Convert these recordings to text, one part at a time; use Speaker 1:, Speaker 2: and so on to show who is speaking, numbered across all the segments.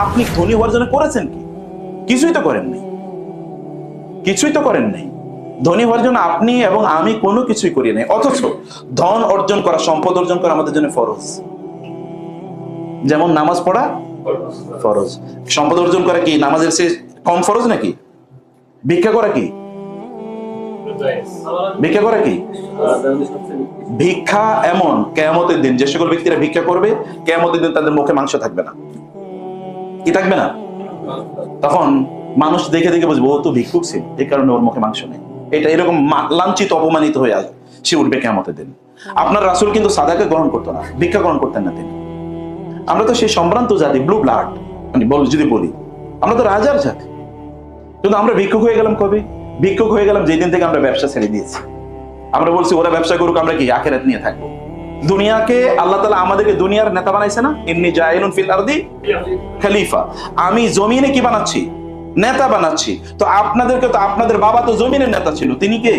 Speaker 1: আপনি ধনী হওয়ার জন্য করেছেন কি? কিছুই তো করেন নাই, কিছুই তো করেন নাই। ধনী হওয়ার জন্য আপনি এবং আমি কোনো কিছুই করি নাই, অথচ ধন অর্জন করা, সম্পদ অর্জন করা আমাদের জন্য ফরজ। যেমন নামাজ পড়া ফরজ, সম্পদ অর্জন করা কি নামাজের চেয়ে কম ফরজ নাকি? ভিক্ষা করা কি? ভিক্ষা করা কি? ভিক্ষা এমন কিয়ামতের দিন যে সকল ব্যক্তিরা ভিক্ষা করবে, কিয়ামতের দিন তাদের মুখে মাংস থাকবে না। কি থাকবে না? তখন মানুষ দেখে দেখে বুঝবে ও তো ভিক্ষুক ছিল, এই কারণে ওর মুখে মাংস নেই। এটা এরকম লাঞ্ছিত অপমানিত হয়ে আসবে, সে উঠবে কিয়ামতের দিন। আপনার রাসূল কিন্তু সাদাকে গ্রহণ করতো না, ভিক্ষা গ্রহণ করতেন না তিনি। আমরা তো সেই সম্ভ্রান্ত জাতি, ব্লু ব্লাড, মানে যদি বলি আমরা তো রাজার জাতি, কিন্তু আমরা ভিক্ষুক হয়ে গেলাম কবে? ভিক্ষুক হয়ে গেলাম যেদিন থেকে আমরা ব্যবসা ছেড়ে দিয়েছি। আমরা বলছি ওরা ব্যবসা করুক, আমরা কি আখিরাত নিয়ে থাকবো। দুনিয়াকে আল্লাহ তাআলা আমাদেরকে দুনিয়ার নেতা বানাইছে না, ইন্নী জাইলুন ফিল আরদি খলিফা, আমি জমিনে কি বানাচ্ছি? নেতা বানাচ্ছি। তো আপনাদেরকে তো, আপনাদের বাবা তো জমিনের নেতা ছিল, তিনি কে?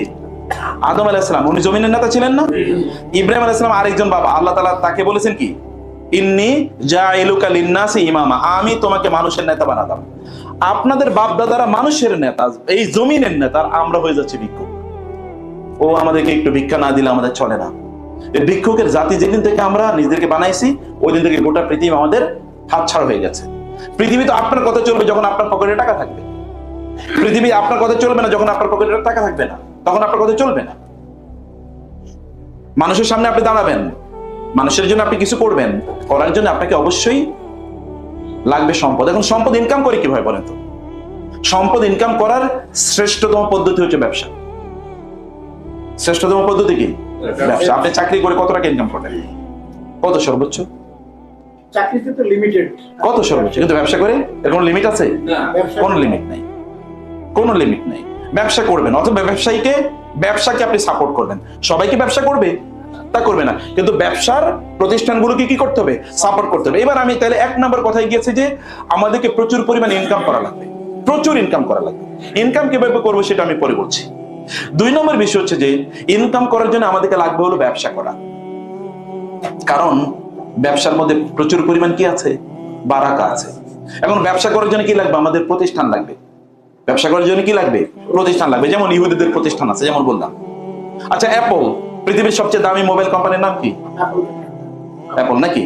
Speaker 1: আদম আলাইহিস সালাম, উনি জমিনের নেতা ছিলেন না? ইব্রাহিম আলাইহিস সালাম আরেকজন বাবা, আল্লাহ তাআলা তাকে বলেছেন কি, ইন্নী জাইলুকা লিন-নাসি ইমামা, আমি তোমাকে মানুষের নেতা বানালাম। আপনাদের বাপ দাদারা মানুষের নেতা, এই জমিনের নেতা, আমরা হয়ে যাচ্ছি ভিক্ষুক। ও আমাদেরকে একটু ভিক্ষা না দিলে আমাদের চলে না। এই ভিক্ষুকের জাতি যেদিন থেকে আমরা নিজেদেরকে বানাইছি, ওই দিন থেকে গোটা পৃথিবী আমাদের হাতছাড়া হয়ে গেছে। পৃথিবী তো আপনার কথা চলবে যখন আপনার পকেটে টাকা থাকবে। পৃথিবী আপনার কথা চলবে না যখন আপনার পকেটে টাকা থাকবে না, তখন আপনার কথা চলবে না। মানুষের সামনে আপনি দাঁড়াবেন, মানুষের জন্য আপনি কিছু করবেন, করার জন্য আপনাকে অবশ্যই লাগবে সম্পদ। এখন সম্পদ ইনকাম করে কিভাবে বলেন তো? সম্পদ ইনকাম করার শ্রেষ্ঠতম পদ্ধতি হচ্ছে ব্যবসা। শ্রেষ্ঠতম পদ্ধতি কি? ব্যবসা। আপনি চাকরি করে কত টাকা ইনকাম করেন? কত সর্বোচ্চ?
Speaker 2: চাকরিতে তো লিমিটেড।
Speaker 1: কত সর্বোচ্চ? কিন্তু ব্যবসা করে এর কোনো লিমিট আছে? কোনো লিমিট নাই, কোনো লিমিট নাই। ব্যবসা করবেন, অথবা ব্যবসাকে আপনি সাপোর্ট করবেন। সবাইকে ব্যবসা করবে তা করবে না, কিন্তু ব্যবসার প্রতিষ্ঠানগুলোকে কি করতে হবে? সাপোর্ট করতে হবে। এবার আমি তাহলে এক নম্বর কথায় গিয়েছি যে আমাদেরকে প্রচুর পরিমাণে ইনকাম করা লাগবে, প্রচুর ইনকাম করা লাগবে। ইনকাম কিভাবে করবো সেটা আমি পরে বলছি। দুই নম্বর বিষয় হচ্ছে যে ইনকাম করার জন্য আমাদেরকে লাগবে হলো ব্যবসা করা। কারণ ব্যবসার মধ্যে প্রচুর পরিমাণ কি আছে? বারাকা আছে। এখন ব্যবসা করার জন্য কি লাগবে? আমাদের প্রতিষ্ঠান লাগবে। ব্যবসা করার জন্য কি লাগবে? প্রতিষ্ঠান লাগবে। যেমন ইহুদিদের প্রতিষ্ঠান আছে, যেমন বললাম। আচ্ছা, অ্যাপল পৃথিবীর সবচেয়ে দামি মোবাইল কোম্পানির নাম কি? অ্যাপল নাকি?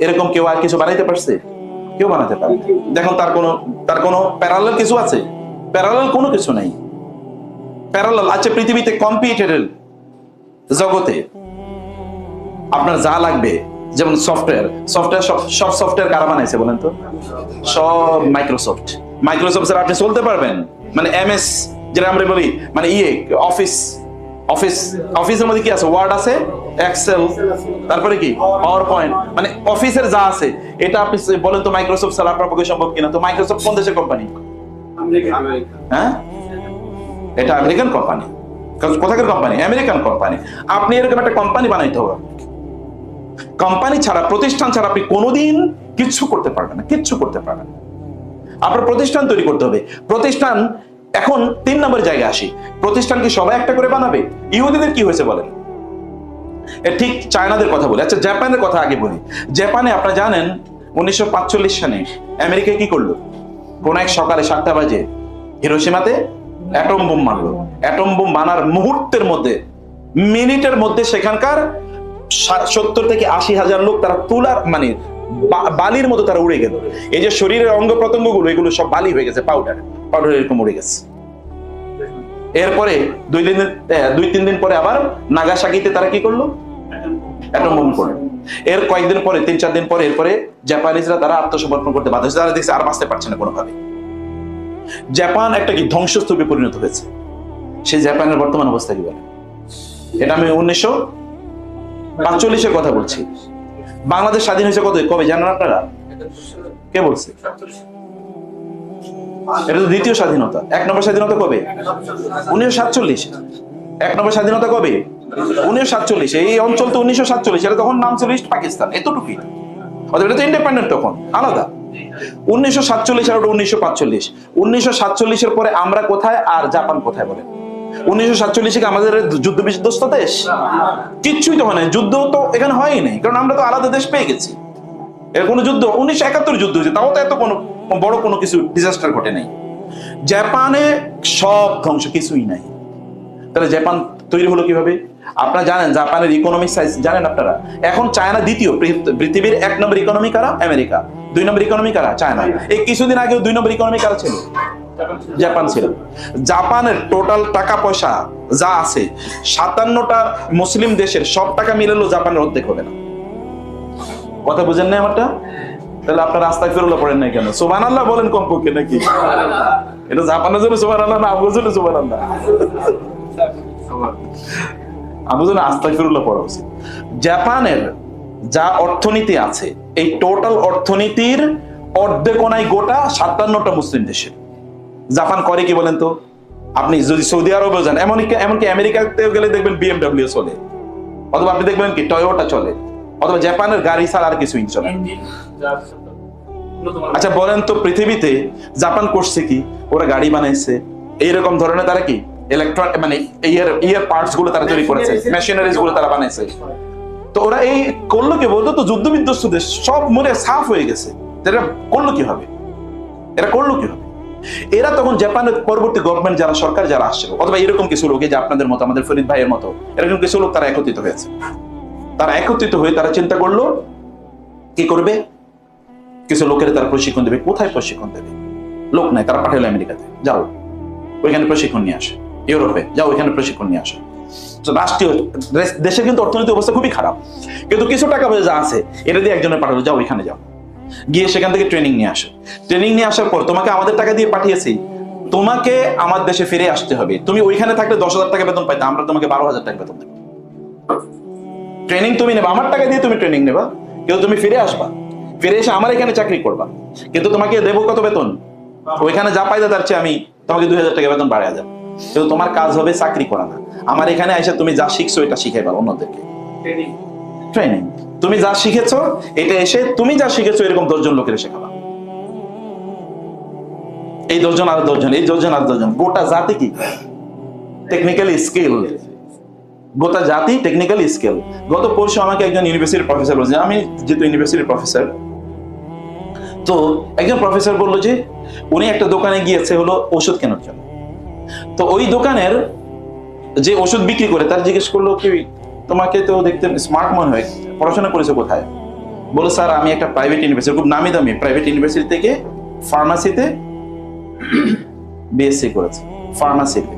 Speaker 1: এরকম কেউ আর কিছু বানাইতে পারছে? কেউ বানাতে পারে। দেখুন তার কোনো প্যারালাল কিছু আছে? প্যারালাল কোনো কিছু নাই। প্যারালাল আছে পৃথিবীতে কম্পিউটারের জগতে আপনার যা লাগবে, যেমন সফটওয়্যার সব সফটওয়্যার কারা বানাইছে বলেন তো? সব মাইক্রোসফট ছাড়া আপনি চলতে পারবেন? মানে এমএস যেটা আমরা বলি, মানে অফিসের মধ্যে কি আছে? ওয়ার্ড আছে, এক্সেল, তারপরে কি পাওয়ার পয়েন্ট, মানে অফিসের যা আছে এটা আপনি বলেন তো মাইক্রোসফট ছাড়া আপনার পক্ষে সম্ভব কিনা? তো মাইক্রোসফট কোন দেশের কোম্পানি? হ্যাঁ, এটা আমেরিকান কোম্পানি। কোথাকার কোম্পানি? American company. আপনি এরকম একটা কোম্পানি বানাইতে হবে। কোম্পানি ছাড়া, প্রতিষ্ঠান ছাড়া আপনি কোনোদিন কিচ্ছু করতে পারবেন না, কিচ্ছু করতে পারবেন না। আপনার প্রতিষ্ঠান তৈরি করতে হবে। প্রতিষ্ঠান, এখন 3 নম্বর জায়গায় আসি। প্রতিষ্ঠান কি সবাই একটা করে বানাবে? ইহুদিদের কি হয়েছে বলেন? ঠিক চায়নাদের কথা বলি। আচ্ছা, জাপানের কথা আগে বলি। জাপানে আপনারা জানেন 1945 সালে আমেরিকা কি করলো? কোন এক সকালে 7টা বাজে হিরোশিমাতে অ্যাটম বোম মারলো। অ্যাটম বোম বানার মুহূর্তের মধ্যে, মিনিটের মধ্যে সেখানকার 70 থেকে 80,000 লোক তারা তুলার মানে বালির মতো তারা উড়ে গেল। এই যে শরীরের অঙ্গ প্রত্যঙ্গ গুলো, এগুলো সব বালি হয়ে গেছে, পাউডার এরকম উড়ে গেছে। এরপরে 2-3 দিন পরে আবার নাগাসাকিতে তারা কি করলো? অ্যাটম বোম করলো। এর কয়েকদিন পরে, 3-4 দিন পরে, এরপরে জাপানিজরা তারা আত্মসমর্পণ করতে বাধ্য হয়েছে। তারা দেখছে আর বাঁচতে পারছে না কোনোভাবে। জাপান একটা কি ধ্বংসস্তূপে পরিণত হয়েছে। সেই জাপানের বর্তমান অবস্থা কি বলে? এটা আমি 1945-এর কথা বলছি। বাংলাদেশ স্বাধীন হয়েছে কবে জানেন আপনারা? কে বলছে? এটা তো দ্বিতীয় স্বাধীনতা। 1 নম্বর স্বাধীনতা কবে? 1947। 1 নম্বর স্বাধীনতা কবে? 1947। এই অঞ্চল তো 1947, এটা তখন নাম ছিল ইস্ট পাকিস্তান, এতটুকুই। অথবা এটা তো ইন্ডিপেন্ডেন্ট, তখন আলাদা। 1947 আর 1945। 1947-এর পরে আমরা কোথায় আর জাপান কোথায় বলেন? 1947 কি আমাদের যুদ্ধ বিধ্বস্ত দেশ? কিচ্ছুই তো হয় না। যুদ্ধ তো এখানে হয়ই নাই, কারণ আমরা তো আলাদা দেশ পেয়ে গেছি। এর কোনো যুদ্ধ 1971 যুদ্ধ হয়েছে, তাও তো এত কোনো বড় কোনো কিছু ডিজাস্টার ঘটে নাই। জাপানে সব ধ্বংস, কিছুই নাই। তাহলে জাপান তৈরি হলো কিভাবে? আপনারা জানেন জাপানের ইকোনমিক সাইজ জানেন আপনারা? এখন চায়না দ্বিতীয়, পৃথিবীর 1 নম্বর ইকোনমি কারা? আমেরিকা। 2 নম্বর ইকোনমি কারা? চায়না। এই কিছুদিন আগেও 2 নম্বর ইকোনমি কারা ছিল? জাপান ছিল। জাপানের টোটাল টাকা পয়সা যা আছে 57টা মুসলিম দেশের সব টাকা মিলালেও জাপানের অর্ধেক হবে না। কথা বুঝেন না আমারটা? তাহলে আপনারা আস্তাগফিরুল্লাহ পড়েন না কেন? সুবহানাল্লাহ বলেন কমপক্ষে নাকি? এটা জাপানের জন্য সুবহানাল্লাহ না আবুর জন্য সুবহানাল্লাহ? আবুর জন্য আস্তাগফিরুল্লাহ পড়া উচিত। জাপানের যা অর্থনীতি আছে, এই টোটাল অর্থনীতির অর্ধেক নাই গোটা 57টা মুসলিম দেশে। জাপান করে কি বলেন তো? আপনি যদি সৌদি আরবেও যান, এমনকি আমেরিকাতেও গেলে দেখবেন বিএমডব্লিউ চলে, অথবা আপনি দেখবেন কি টয়োটা চলে, অথবা জাপানের গাড়ি ছাড়া আর কিছুই চলে। আচ্ছা বলেন তো, পৃথিবীতে জাপান করছে কি? ওরা গাড়ি বানাইছে, এইরকম ধরনের তারা কি মানে ইয়ার পার্টস গুলো তারা তৈরি করেছে, মেশিনারিজ গুলো তারা বানাইছে। তো ওরা এই করলো কি? বলতো তো যুদ্ধ বিধ্বস্ত দেশ, সব মনে সাফ হয়ে গেছে। এরা করলো কি হবে? এরা করলো কি হবে? এরা তখন জাপানের পরবর্তী গভর্নমেন্ট যারা, সরকার যারা আসছে, অথবা এরকম কিছু লোক, যে আপনাদের মতো, আমাদের ফরিদ ভাইয়ের মতো এরকম কিছু লোক, তারা একত্রিত হয়েছে। তারা একত্রিত হয়ে তারা চিন্তা করলো কি করবে? কিছু লোকের তারা প্রশিক্ষণ দেবে। কোথায় প্রশিক্ষণ দেবে? লোক নাই, তারা পাঠালো আমেরিকাতে, যাও ওইখানে প্রশিক্ষণ নিয়ে আসে। ইউরোপে যাও, ওইখানে প্রশিক্ষণ নিয়ে আসে। রাষ্ট্রীয় দেশের কিন্তু অর্থনৈতিক অবস্থা খুবই খারাপ, কিন্তু কিছু টাকা পয়সা যা আছে এটা দিয়ে একজনের পাঠালো, যাও ওইখানে যাও, গিয়ে সেখান থেকে ট্রেনিং নিয়ে আসে। ট্রেনিং নিয়ে আসার পর তোমাকে আমাদের টাকা দিয়ে পাঠিয়েছি, তোমাকে আমার দেশে ফিরে আসতে হবে। তুমি ওইখানে থাকলে 10,000 টাকা বেতন পাইতে, আমরা তোমাকে 12,000 টাকা বেতন দেবো। ট্রেনিং তুমি নেবা, আমার টাকা দিয়ে তুমি ট্রেনিং নেবা, কিন্তু তুমি ফিরে আসবা, ফিরে এসে আমার এখানে চাকরি করবা, কিন্তু তোমাকে দেবো কত বেতন? ওইখানে যা পাইতে তার চেয়ে আমি তোমাকে 2,000 টাকা বেতন বাড়ায় যাবো, কিন্তু তোমার কাজ হবে চাকরি করা না। আমার এখানে এসে তুমি যা শিখছো এটা শিখাইবা অন্যদেরকে। ট্রেনিং, তুমি যা শিখেছো এটা এসে তুমি যা শিখেছো এরকম 10 জন লোকের শেখাবা। এই 10 জন আর 10 জন, এই 10 জন আর 10 জন, গোটা জাতি কি টেকনিক্যালি স্কিল, গোটা জাতি টেকনিক্যালি স্কিল। গত পরশু আমাকে একজন ইউনিভার্সিটির প্রফেসর বলছে, আমি যেহেতু ইউনিভার্সিটির প্রফেসর, তো একজন প্রফেসর বললো যে উনি একটা দোকানে গিয়েছে হলো ওষুধ কেনার জন্য। তো ওই দোকানের যে ওষুধ বিক্রি করে তার জিজ্ঞেস করলো কি, তোমাকে তো দেখতে স্মার্ট মনে হয়, পড়াশোনা করেছো কোথায়? বলো স্যার আমি একটা প্রাইভেট ইউনিভার্সিটি, খুব নামি দামি প্রাইভেট ইউনিভার্সিটি থেকে ফার্মাসিতে বিএসসি করেছে। ফার্মাসিতে,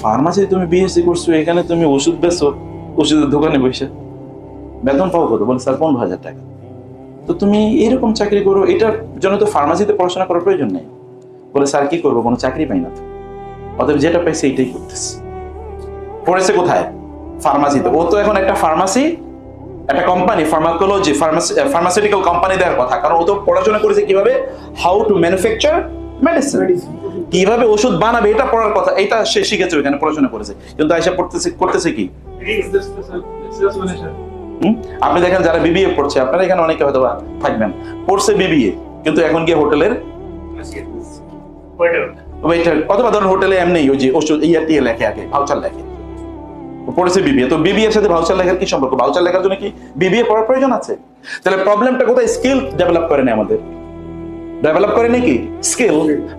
Speaker 1: ফার্মাসিতে তুমি বিএসসি করছো, এখানে তুমি ওষুধ বেচো, ওষুধের দোকানে বসে বেতন পাও কত? বলে স্যার 15,000 টাকা। তো তুমি এরকম চাকরি করো, এটার জন্য তো ফার্মাসিতে পড়াশোনা করার প্রয়োজন নেই। বলে স্যার কি করবো, কোনো চাকরি পাই না তো, অতএব যেটা পাইছে এইটাই করতেছে। পড়েছে কোথায়? ফার্মাসিতে। ও তো এখন একটা ফার্মাসি, একটা কোম্পানি, ফার্মাকোলজি, ফার্মাসিউটিক্যাল কোম্পানি দেওয়ার কথা, কারণ ও তো পড়াশোনা করেছে কিভাবে হাউ টু ম্যানুফ্যাকচার মেডিসিন, কিভাবে ওষুধ বানাবে এটা পড়ার কথা, এটা সে শিখেছে, ওখানে পড়াশোনা করেছে। কিন্তু আইসা করতেছে কি? আপনি দেখেন যারা বিবিএ পড়ছে, আপনারা এখানে অনেকে হয়তো থাকবেন, পড়ছে বিবিএ, কিন্তু এখন গিয়ে হোটেলের ওয়েটার, অথবা ধরুন হোটেলে এমনি ওই যে ওষুধ ইয়ে লেখে, আগে ভাউচার লেখে, পড়েছে বিবিএ। তো বিবিএর সাথে ভাউচার লেখার কি সম্পর্ক? ভাউচার লেখার জন্য কি বিবিএ পড়ার প্রয়োজন আছে? তাহলে প্রবলেমটা কোথায়? স্কিল ডেভেলপ করে না, আমাদের ডেভেলপ করে নাকি স্কিল,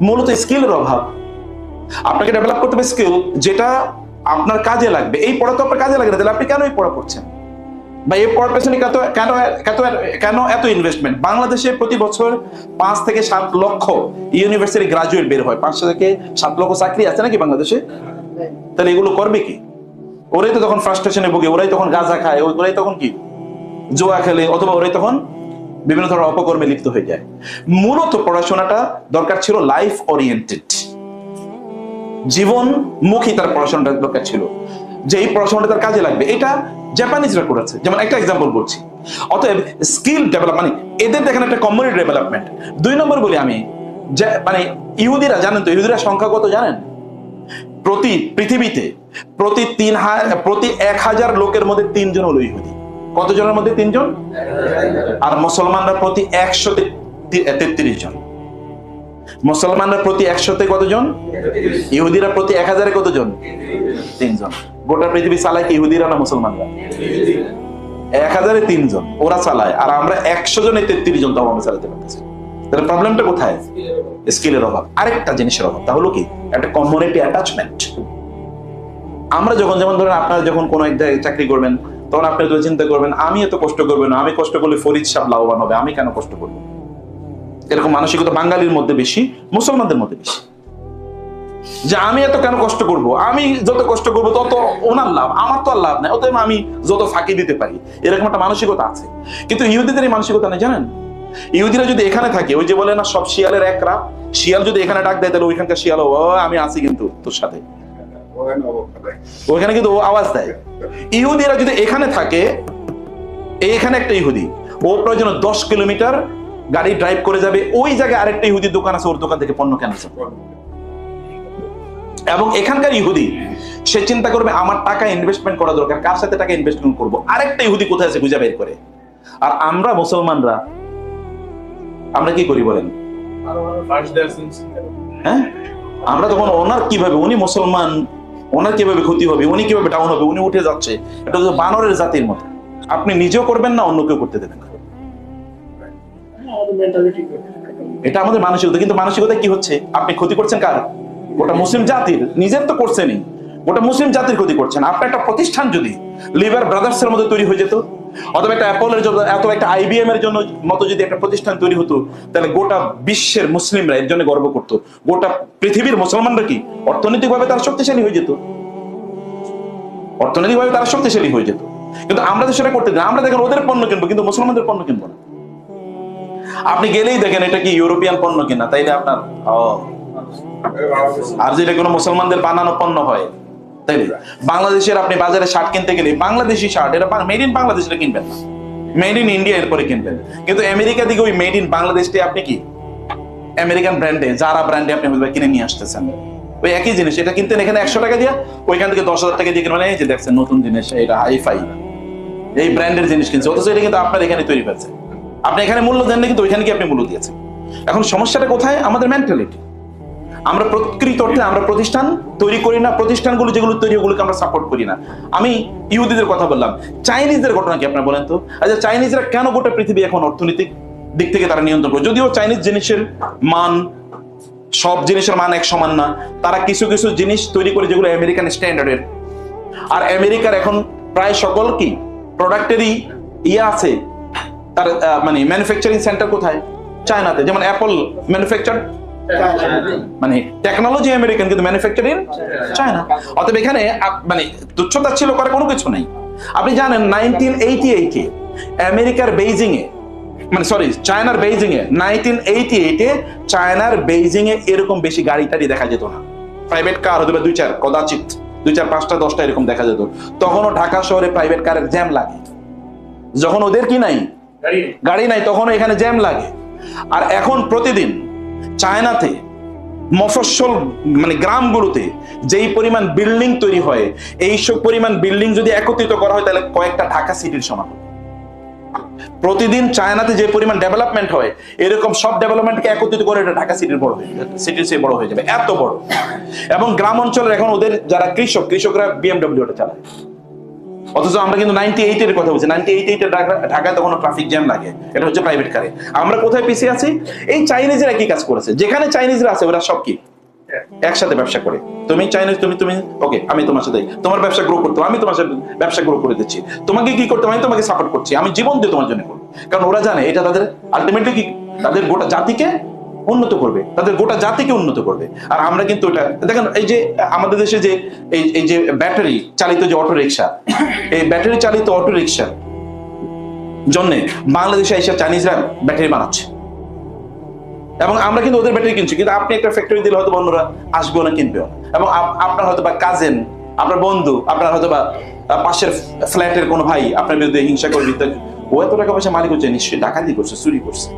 Speaker 1: মূলত স্কিলের অভাব। আপনাকে ডেভেলপ করতে হবে স্কিল, যেটা আপনার কাজে লাগবে। এই পড়া তো আপনার কাজে লাগে না, তাহলে আপনি কেন এই পড়া পড়ছেন? বা এই পড়ার পেছনে কেন এত ইনভেস্টমেন্ট? বাংলাদেশে প্রতি বছর 5 থেকে 7 লক্ষ ইউনিভার্সিটি গ্রাজুয়েট বের হয়, 5 থেকে 7 লক্ষ চাকরি আছে নাকি বাংলাদেশে? তাহলে এগুলো করবে কি? ওরাই তো তখন ফ্রাস্ট্রেশনে ভুগে, ওরাই তখন গাঁজা খায়, ওরাই তখন কি জোয়া খেলে, অথবা ওরাই তখন বিভিন্ন ধরনের অপকর্মে লিপ্ত হয়ে যায়। মূলত পড়াশোনাটা দরকার ছিল লাইফ ওরিয়েন্টেড, জীবনমুখী তার পড়াশোনাটা দরকার ছিল, যে এই পড়াশোনাটা তার কাজে লাগবে। এটা জাপানিজরা করেছে, যেমন একটা এক্সাম্পল বলছি। অতএব স্কিল ডেভেলপ মানে এদের দেখেন একটা কমিউনিটি ডেভেলপমেন্ট। 2 নম্বর বলি আমি, মানে ইহুদিরা, জানেন তো ইহুদিরা সংখ্যা কত জানেন? পৃথিবীতে প্রতি 1,000 লোকের মধ্যে 3 জন হলো ইহুদি। কতজনের মধ্যে? 3 জন। আর মুসলমানরা প্রতি 133 জন। মুসলমানরা প্রতি 100-তে কতজন? ইহুদিরা প্রতি 1000-এ কতজন? 3 জন। গোটা পৃথিবী চালায় কি ইহুদিরা না মুসলমানরা? 1000-এ 3 জন ওরা চালায়, আর আমরা 100 জনে 33 জন তাও আমরা চালাতে পারতেছি। তাহলে প্রবলেমটা কোথায়? স্কিলের অভাব। আরেকটা জিনিসের অভাব, তা হলো কি একটা কমিউনিটি অ্যাটাচমেন্ট। আমরা যখন, যেমন ধরেন আপনারা যখন কোনো এক জায়গায় চাকরি করবেন, তখন আপনি তো চিন্তা করবেন আমি এত কষ্ট করবো না, আমি কষ্ট করলে ফরিদ সাহেব লাভবান হবে, আমি কেন কষ্ট করবো? এরকম মানসিকতা বাঙালির মধ্যে বেশি, মুসলমানদের মধ্যে বেশি, যে আমি এত কেন কষ্ট করব, আমি যত কষ্ট করবো তত ওনার লাভ, আমার তো আর লাভ নাই, অতএব আমি যত ফাঁকি দিতে পারি, এরকম একটা মানসিকতা আছে। কিন্তু ইহুদিদের এই মানসিকতা নেই, জানেন? ইহুদিরা যদি এখানে থাকে, ওই যে বলে না সব শিয়ালের এক রাত, শিয়াল যদি এখানে ডাক দেয় তাহলে ওইখানকার শিয়াল আমি আছি কিন্তু তোর সাথে, ওইখানে কিন্তু ও আওয়াজ দেয়। ইহুদিরা যদি এখানে থাকে, এখানে একটা ইহুদি, ও প্রয়োজন 10 কিলোমিটার গাড়ি ড্রাইভ করে যাবে, ওই জায়গায় আরেকটা ইহুদির দোকান আছে, ওর দোকান থেকে পণ্য কেনাছে। এবং এখানকার ইহুদি সে চিন্তা করবে আমার টাকা ইনভেস্টমেন্ট করা দরকার, কার সাথে টাকা ইনভেস্টমেন্ট করবো, আরেকটা ইহুদি কোথায় আছে খুঁজে বের করে। আর আমরা মুসলমানরা আমরা কি করি বলেন? হ্যাঁ, আমরা তখন ওনার কিভাবে, উনি মুসলমান, ওনার কিভাবে ক্ষতি হবে, উনি কিভাবে ডাউন হবে, উনি উঠে যাচ্ছে, এটা হচ্ছে বানরের জাতির মতো। আপনি নিজেও করবেন না, অন্য কেউ করতে দেবেন না।
Speaker 2: আমাদের মেন্টালিটি
Speaker 1: এটা আমাদের মানসিকতা। কিন্তু মানসিকতা কি হচ্ছে? আপনি ক্ষতি করছেন কার? গোটা মুসলিম জাতির। নিজের তো করছেনই, গোটা মুসলিম জাতির ক্ষতি করছেন। আপনার একটা প্রতিষ্ঠান যদি লিভার ব্রাদার্স এর মধ্যে তৈরি হয়ে যেত, অথবা একটা অ্যাপলের জন্য, অথবা একটা IBM এর জন্য মতো যদি একটা প্রতিষ্ঠান তৈরি হতো, তাহলে গোটা বিশ্বের মুসলিমরা এর জন্য গর্ব করতো। গোটা পৃথিবীর মুসলমানরা কি অর্থনৈতিকভাবে তারা শক্তিশালী হয়ে যেত, অর্থনৈতিকভাবে তারা শক্তিশালী হয়ে যেত। কিন্তু আমরা তো সেটা করতে দিই না। আমরা দেখেন ওদের পণ্য কিনবো, কিন্তু মুসলমানদের পণ্য কিনবো না। আপনি গেলেই দেখেন এটা কি ইউরোপিয়ান পণ্য কিনা, তাইলে আপনার আর যেটা কোনো মুসলমানদের বানানো পণ্য হয়, তাইলে বাংলাদেশের আপনি বাজারে শার্ট কিনতে গেলে বাংলাদেশি শার্ট, এটা মেড ইন বাংলাদেশ, এটা কিনবেন না, মেড ইন ইন্ডিয়া এরপরে কিনবেন। কিন্তু আমেরিকা দিকে ওই মেড ইন বাংলাদেশটি আপনি কি আমেরিকান ব্র্যান্ডে, যারা ব্র্যান্ডে আপনি কিনে নিয়ে আসতেছেন, ওই একই জিনিস এটা কিনতেন এখানে 100 টাকা দিয়ে, ওইখান থেকে 10,000 টাকা দিয়ে কিনবেন। এই যে দেখছেন নতুন জিনিস, এটা হাইফাই, এই ব্র্যান্ডের জিনিস কিনছে, অথচ এটা কিন্তু আপনার এখানে তৈরি হয়েছে। আপনি এখানে মূল্য দেন না, কিন্তু ওইখানে কি আপনি মূল্য দিয়েছেন। এখন সমস্যাটা কোথায়? আমাদের মেন্টালিটি। আমরা প্রকৃত অর্থে আমরা প্রতিষ্ঠান তৈরি করি না, প্রতিষ্ঠানগুলো যেগুলো তৈরি ওগুলোকে আমরা সাপোর্ট করি না। আমি ইহুদিদের কথা বললাম, চাইনিজদের ঘটনা কি আপনারা বলেন তো? আচ্ছা, চাইনিজরা কেন গোটা পৃথিবী এখন অর্থনৈতিক দিক থেকে তারা নিয়ন্ত্রণ করে? যদিও চাইনিজ জিনিসের মান, সব জিনিসের মান এক সমান না, তারা কিছু কিছু জিনিস তৈরি করে যেগুলো আমেরিকান স্ট্যান্ডার্ডের। আর আমেরিকার এখন প্রায় সকল কি প্রোডাক্টেরই আছে, তার মানে ম্যানুফ্যাকচারিং সেন্টার কোথায়? চায়নাতে। যেমন অ্যাপল ম্যানুফ্যাকচার, মানে টেকনোলজি আমেরিকান, কিন্তু ম্যানুফ্যাকচারিং চায়না। অতএব এখানে মানে তুচ্ছতাচ্ছিল্য করার কোনো কিছু নাই। আপনি জানেন 1988-এ আমেরিকার বেইজিং এ, মানে সরি চায়নার বেইজিং এ, 1988-এ চায়নার বেইজিং এ এরকম বেশি গাড়ি টাড়ি দেখা যেত না। প্রাইভেট কার হতে পারে 2-4, কদাচিৎ 2-4, 5টা 10টা এরকম দেখা যেত। তখনও ঢাকা শহরে প্রাইভেট কারের জ্যাম লাগে। যখন ওদের কি নাই, গাড়ি নাই, তখনও এখানে জ্যাম লাগে। আর এখন প্রতিদিন চায়নাতে মফস্বল মানে গ্রামগুলোতে যেই পরিমাণ বিল্ডিং তৈরি হয়, এইসব পরিমাণ বিল্ডিং যদি একত্রিত করা হয় তাহলে কয়েকটা ঢাকা সিটির সমান। প্রতিদিন চায়নাতে যে পরিমাণ ডেভেলপমেন্ট হয়, এরকম সব ডেভেলপমেন্টকে একত্রিত করে এটা ঢাকা সিটির বড় হয়ে যাবে, সিটির চেয়ে বড় হয়ে যাবে, এত বড়। এবং গ্রাম অঞ্চলের এখন ওদের যারা কৃষকরা BMW ওটা চালায়। অথচ আমরা কিন্তু 98-এর কথা বলছি। 98-এ ঢাকায় তখন ট্রাফিক জ্যাম লাগে, এটা হচ্ছে প্রাইভেট কারে। আমরা কোথায় পিছিয়ে আছি? এই চাইনিজরা কি কাজ করেছে? যেখানে চাইনিজরা আছে ওরা সব কি একসাথে ব্যবসা করে। তুমি চাইনিজ, তুমি ওকে, আমি তোমার সাথে, তোমার ব্যবসা গ্রো করতে, আমি তোমার সাথে ব্যবসা গ্রো করে দিচ্ছি। তোমাকে কি করতে, আমি তোমাকে সাপোর্ট করছি, আমি জীবন দিয়ে তোমার জন্য করবো। কারণ ওরা জানে এটা তাদের আলটিমেটলি কি তাদের গোটা জাতিকে উন্নত করবে, তাদের গোটা জাতিকে উন্নত করবে। আর আমরা কিন্তু এটা দেখেন, এই যে আমাদের দেশে যে এই যে ব্যাটারি চালিত যে অটো রিক্সা, এই ব্যাটারি চালিত অটো রিক্সার জন্য বাংলাদেশে এসে চাইনিজরা ব্যাটারি বানাচ্ছে, এবং আমরা কিন্তু ওদের ব্যাটারি কিনছি। কিন্তু আপনি একটা ফ্যাক্টরি দিলে হয়তো অন্যরা আসবেও না, কিনবেও না। এবং আপনার হয়তো বা কাজেন, আপনার বন্ধু, আপনার হয়তো বা পাশের ফ্ল্যাটের কোনো ভাই আপনার বিরুদ্ধে হিংসা করবে, ও এত টাকা পয়সা মালিক হচ্ছে, নিশ্চয়ই ডাকাতি করছে, চুরি করছে,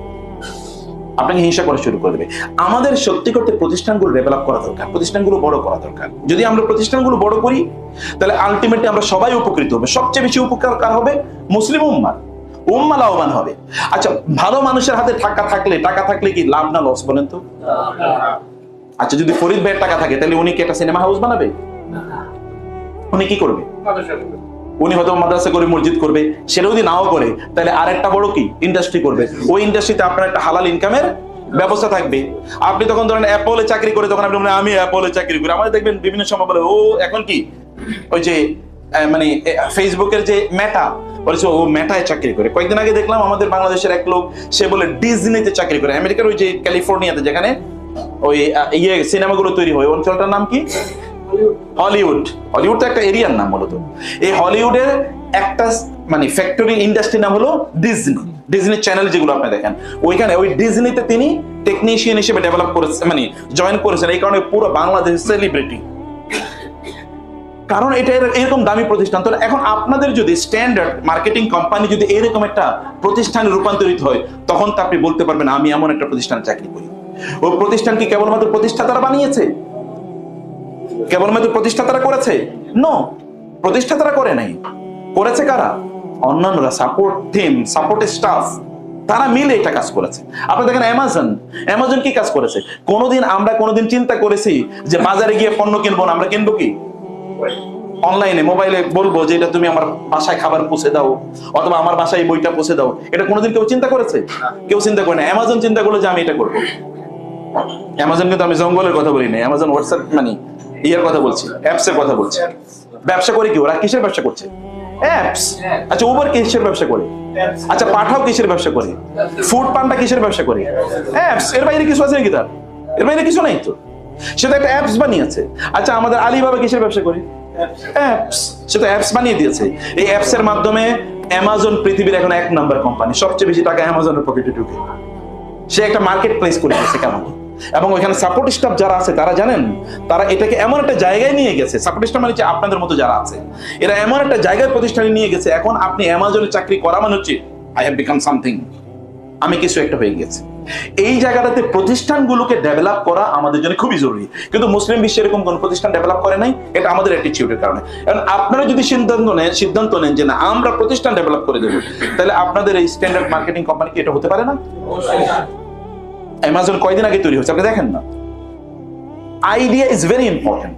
Speaker 1: আপনাকে হিংসা করা শুরু করে দেবে। আমাদের সত্যি করতে প্রতিষ্ঠানগুলো ডেভেলপ করা দরকার, প্রতিষ্ঠানগুলো বড় করা দরকার। যদি আমরা প্রতিষ্ঠানগুলো বড় করি তাহলে আলটিমেটলি আমরা সবাই উপকৃত হবে। সবচেয়ে বেশি উপকার কার হবে? মুসলিম উম্মাহ লাভবান হবে। আচ্ছা, ভালো মানুষের হাতে টাকা থাকলে কি লাভ না লস বলেন তো? আচ্ছা, যদি ফরিদ ভাইয়ের টাকা থাকে তাহলে উনি কি একটা সিনেমা হাউস বানাবে? উনি কি করবে? উনি হয়তো মাদ্রাসা করে মসজিদ করবে, সেটা যদি নাও করে তাহলে আরেকটা বড় কি ইন্ডাস্ট্রি করবে, ওই ইন্ডাস্ট্রিতে আপনার একটা হালাল ইনকামের ব্যবস্থা থাকবে। আপনি তখন ধরেন অ্যাপলে চাকরি করে, তখন আপনি বলেন আমি অ্যাপলে চাকরি করি, আমাদের দেখবেন বিভিন্ন সময় বলে ও এখন কি ওই যে মানে ফেসবুকের যে মেটা বলেছে ও মেটায় চাকরি করে। কয়েকদিন আগে দেখলাম আমাদের বাংলাদেশের এক লোক, সে বলে ডিজনিতে চাকরি করে, আমেরিকার ওই যে ক্যালিফোর্নিয়াতে যেখানে ওই সিনেমাগুলো তৈরি হয়, অঞ্চলটার নাম কি হলিউড। হলিউড তো একটা এরিয়ার নাম মূলত। এই হলিউডের একটা মানে ফ্যাক্টরি ইন্ডাস্ট্রির নাম হলো ডিজনি। ডিজনি চ্যানেল যেগুলো আপনি দেখেন, ওইখানে ওই ডিজনিতে তিনি টেকনিশিয়ান হিসেবে ডেভেলপ করেছেন, মানে জয়েন করেছেন। এই কারণে পুরো বাংলাদেশ সেলিব্রিটি, কারণ এটা এরকম দামি প্রতিষ্ঠান। তো এখন আপনাদের যদি স্ট্যান্ডার্ড মার্কেটিং কোম্পানি যদি এরকম একটা প্রতিষ্ঠানে রূপান্তরিত হয়, তখন তো আপনি বলতে পারবেন আমি এমন একটা প্রতিষ্ঠানে চাকরি করি। ওই প্রতিষ্ঠান কি কেবলমাত্র প্রতিষ্ঠাতারা বানিয়েছে, কেবলমাত্র প্রতিষ্ঠাতারা করেছে? নো, প্রতিষ্ঠাতারা করে নাই, করেছে কারা? অন্যান্যরা, সাপোর্ট টিম, সাপোর্ট স্টাফ, তারা মিলে এটা কাজ করেছে। আপনি দেখেন অ্যামাজন কি কাজ করেছে? আমরা কোনোদিন চিন্তা করেছি যে বাজারে গিয়ে পণ্য কিনবো না? আমরা কিনবো কি অনলাইনে, মোবাইলে বলবো যে এটা তুমি আমার বাসায় খাবার পৌঁছে দাও, অথবা আমার বাসায় বইটা পৌঁছে দাও। এটা কোনোদিন কেউ চিন্তা করেছে? কেউ চিন্তা করে না। অ্যামাজন চিন্তা করলো যে আমি এটা করবো। অ্যামাজন, কিন্তু আমি জঙ্গলের কথা বলি না, অ্যামাজন হোয়াটসঅ্যাপ মানে ইয়ার কথা বলছি, অ্যাপস এর কথা বলছি। ব্যবসা করে কি ওরা? কিসের ব্যবসা করছে? অ্যাপস। আচ্ছা, উবার কিসের ব্যবসা করে? আচ্ছা, পাঠাও কিসের ব্যবসা করে? ফুড পান্ডা কিসের ব্যবসা করে? অ্যাপস। এর বাইরে কিছু আছে নাকি তার? এর বাইরে কিছু নাই তো। সে তো একটা অ্যাপস বানিয়েছে। আচ্ছা, আমাদের আলিবাবা কিসের ব্যবসা করে? অ্যাপস। সে তো অ্যাপস বানিয়ে দিয়েছে। এই অ্যাপস এর মাধ্যমে অ্যামাজন পৃথিবীর এখন 1 নম্বর কোম্পানি, সবচেয়ে বেশি টাকা অ্যামাজনের পকেটে ঢুকে। সে একটা মার্কেট প্লেস করে দিয়েছে কেমন। এবং ওইখানে সাপোর্ট স্টাফ যারা আছে তারা জানেন, তারা এটাকে এমন একটা জায়গায় নিয়ে গেছে। সাপোর্ট স্টাফ মানে আপনাদের মতো যারা আছে, এরা এমন একটা জায়গায় প্রতিষ্ঠানে নিয়ে গেছে, এখন আপনি অ্যামাজনে চাকরি করা মানে হচ্ছে আই হ্যাভ বিকাম সামথিং, আমি কিছু একটা হয়ে গেছে। এই জায়গাটাতে প্রতিষ্ঠানগুলোকে ডেভেলপ করা আমাদের জন্য খুবই জরুরি, কিন্তু মুসলিম বিশ্বে এরকম কোন প্রতিষ্ঠান ডেভেলপ করে নাই। এটা আমাদের অ্যাটিটিউডের কারণে। কারণ আপনারা যদি সিদ্ধান্ত নেন যে না আমরা প্রতিষ্ঠান ডেভেলপ করে দেবো, তাহলে আপনাদের এই স্ট্যান্ডার্ড মার্কেটিং কোম্পানি কি এটা হতে পারে না? অ্যামাজন কয়দিন আগে তৈরি হচ্ছে আপনি দেখেন না। Idea is very important.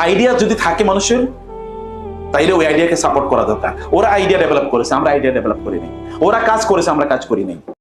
Speaker 1: Idea যদি থাকে মানুষের, তাইলে ওই আইডিয়াকে সাপোর্ট করা দরকার। ওরা আইডিয়া ডেভেলপ করেছে, আমরা আইডিয়া ডেভেলপ করিনি। ওরা কাজ করেছে, আমরা কাজ করিনি।